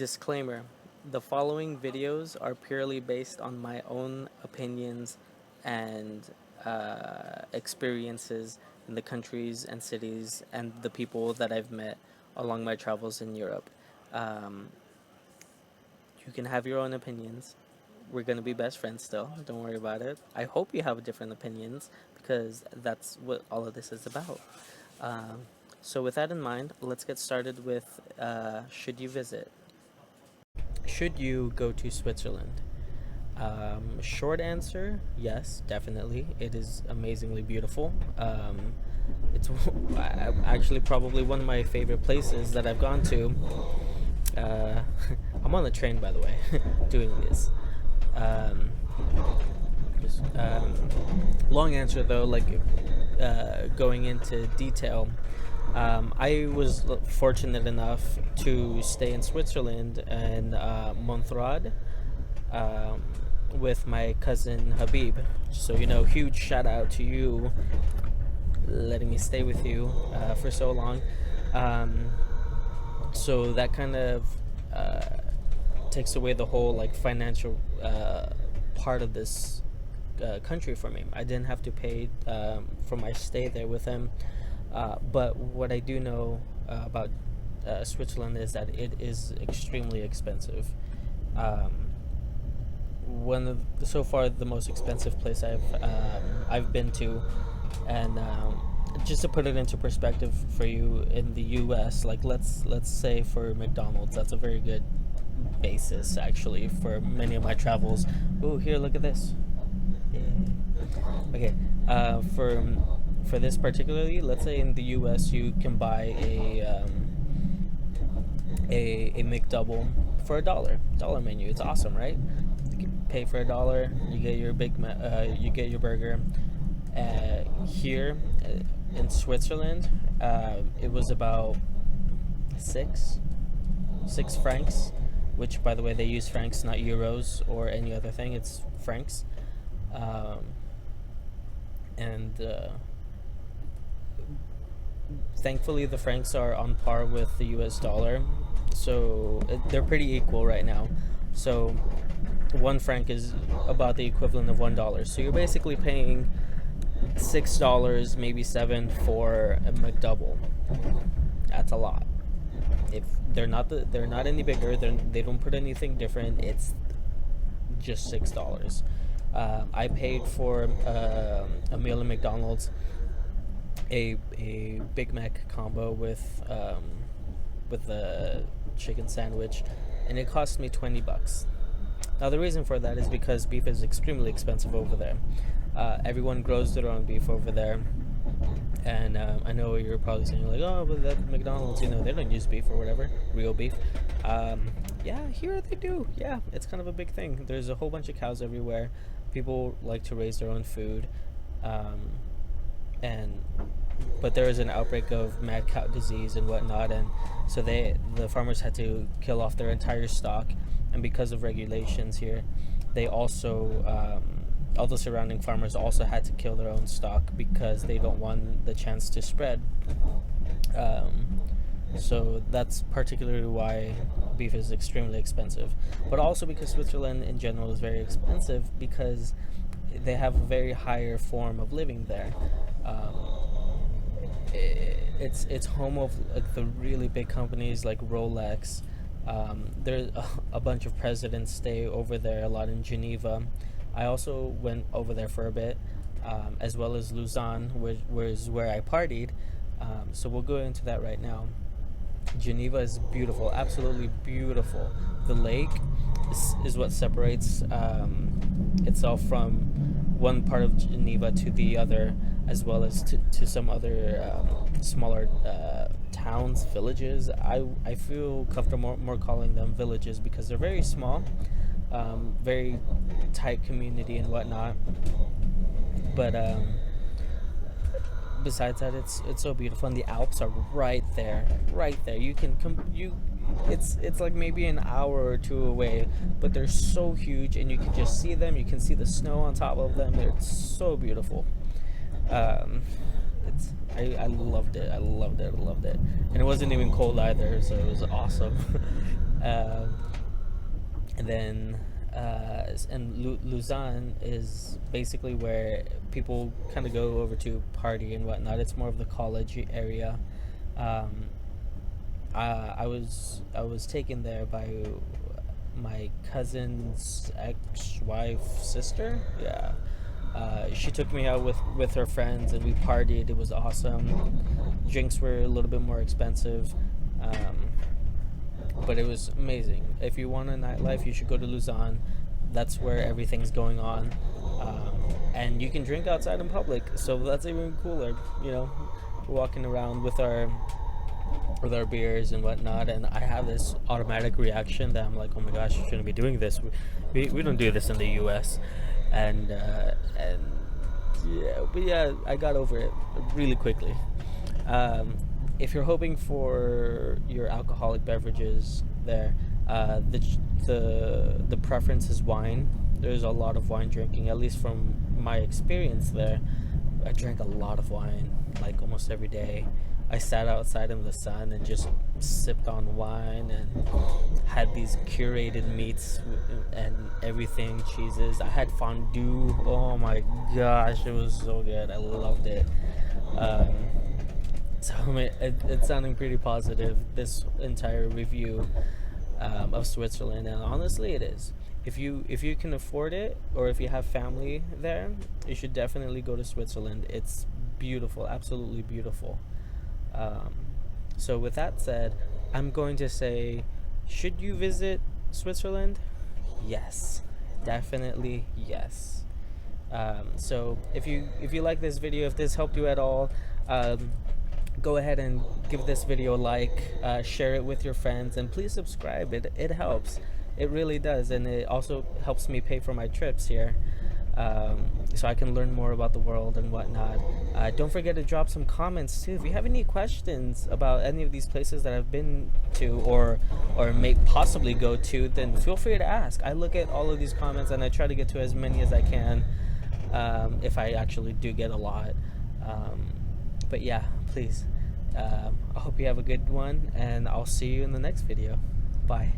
Disclaimer: the following videos are purely based on my own opinions and experiences in the countries and cities and the people that I've met along my travels in Europe. Um, you can have your own opinions. We're going to be best friends still. Don't worry about it. I hope you have different opinions because that's what all of this is about. Um, so, with that in mind, let's get started with should you visit? Should you go to Switzerland? Short answer, yes, definitely. It is amazingly beautiful. It's actually probably one of my favorite places that I've gone to. Uh, I'm on the train, by the way, doing this. Um, Long answer though, going into detail. I was fortunate enough to stay in Switzerland and Montreux um, with my cousin Habib. So, huge shout out to you letting me stay with you for so long. So that kind of takes away the whole financial part of this country for me. I didn't have to pay for my stay there with him. But what I do know about Switzerland is that it is extremely expensive. One of so far the most expensive place I've been to, and just to put it into perspective for you, in the U.S., let's say for McDonald's, that's a very good basis actually for many of my travels. Oh, here, look at this. Yeah. Okay, for this particularly, let's say in the U.S. you can buy a McDouble for $1 menu. It's awesome, right? You can pay for $1, you get your you get your burger. Here in Switzerland, it was about six francs, which, by the way, they use francs, not euros or any other thing. It's francs. And thankfully the francs are on par with the US dollar, so they're pretty equal right now. So 1 franc is about the equivalent of $1, so you're basically paying $6, maybe $7 for a McDouble. That's a lot. If they're not any bigger, they don't put anything different. It's just $6. I paid for a meal at McDonald's, a Big Mac combo with a chicken sandwich, and it cost me $20. Now the reason for that is because beef is extremely expensive over there. Everyone grows their own beef over there, and I know you're probably saying oh, but that McDonald's, they don't use beef or whatever, real beef. Yeah, here they do. Yeah, it's kind of a big thing. There's a whole bunch of cows everywhere. People like to raise their own food, but there was an outbreak of mad cow disease and whatnot, and so the farmers had to kill off their entire stock, and because of regulations here, they also all the surrounding farmers also had to kill their own stock because they don't want the chance to spread. So that's particularly why beef is extremely expensive, but also because Switzerland in general is very expensive because they have a very higher form of living there. It's home of the really big companies like Rolex. There's a bunch of presidents stay over there a lot in Geneva. I also went over there for a bit, as well as Lausanne, which was where I partied. So we'll go into that right now. Geneva is beautiful, absolutely beautiful. The lake is what separates itself from one part of Geneva to the other, as well as to some other smaller towns, villages. I feel comfortable more calling them villages because they're very small, very tight community and whatnot. But besides that, it's so beautiful, and the Alps are right there. You can it's like maybe an hour or two away, but they're so huge, and you can just see them. You can see the snow on top of them. They're so beautiful. I loved it, and it wasn't even cold either, so it was awesome. And then Lausanne is basically where people kind of go over to party and whatnot. It's more of the college area. Um, I was taken there by my cousin's ex-wife sister. Yeah. She took me out with her friends and we partied. It was awesome. Drinks were a little bit more expensive, but it was amazing. If you want a nightlife, you should go to Lausanne. That's where everything's going on, and you can drink outside in public. So that's even cooler. You know, we're walking around with our beers and whatnot, and I have this automatic reaction that I'm like, oh my gosh, you shouldn't be doing this. We don't do this in the U.S. and yeah, but yeah, I got over it really quickly. If you're hoping for your alcoholic beverages there, the preference is wine. There's a lot of wine drinking, at least from my experience there. I drank a lot of wine, like almost every day. I sat outside in the sun and just sipped on wine and had these curated meats and everything, cheeses. I had fondue. Oh my gosh, it was so good. I loved it. So it's sounding pretty positive, this entire review of Switzerland, and honestly, it is. If you can afford it, or if you have family there, you should definitely go to Switzerland. It's beautiful, absolutely beautiful. So with that said, I'm going to say, should you visit Switzerland? Yes, definitely yes. So if you like this video, if this helped you at all, go ahead and give this video a like, share it with your friends, and please subscribe. It helps. It really does, and it also helps me pay for my trips here, so I can learn more about the world and whatnot. Don't forget to drop some comments too. If you have any questions about any of these places that I've been to or may possibly go to, then feel free to ask. I look at all of these comments and I try to get to as many as I can, if I actually do get a lot. But yeah, please. I hope you have a good one, and I'll see you in the next video. Bye.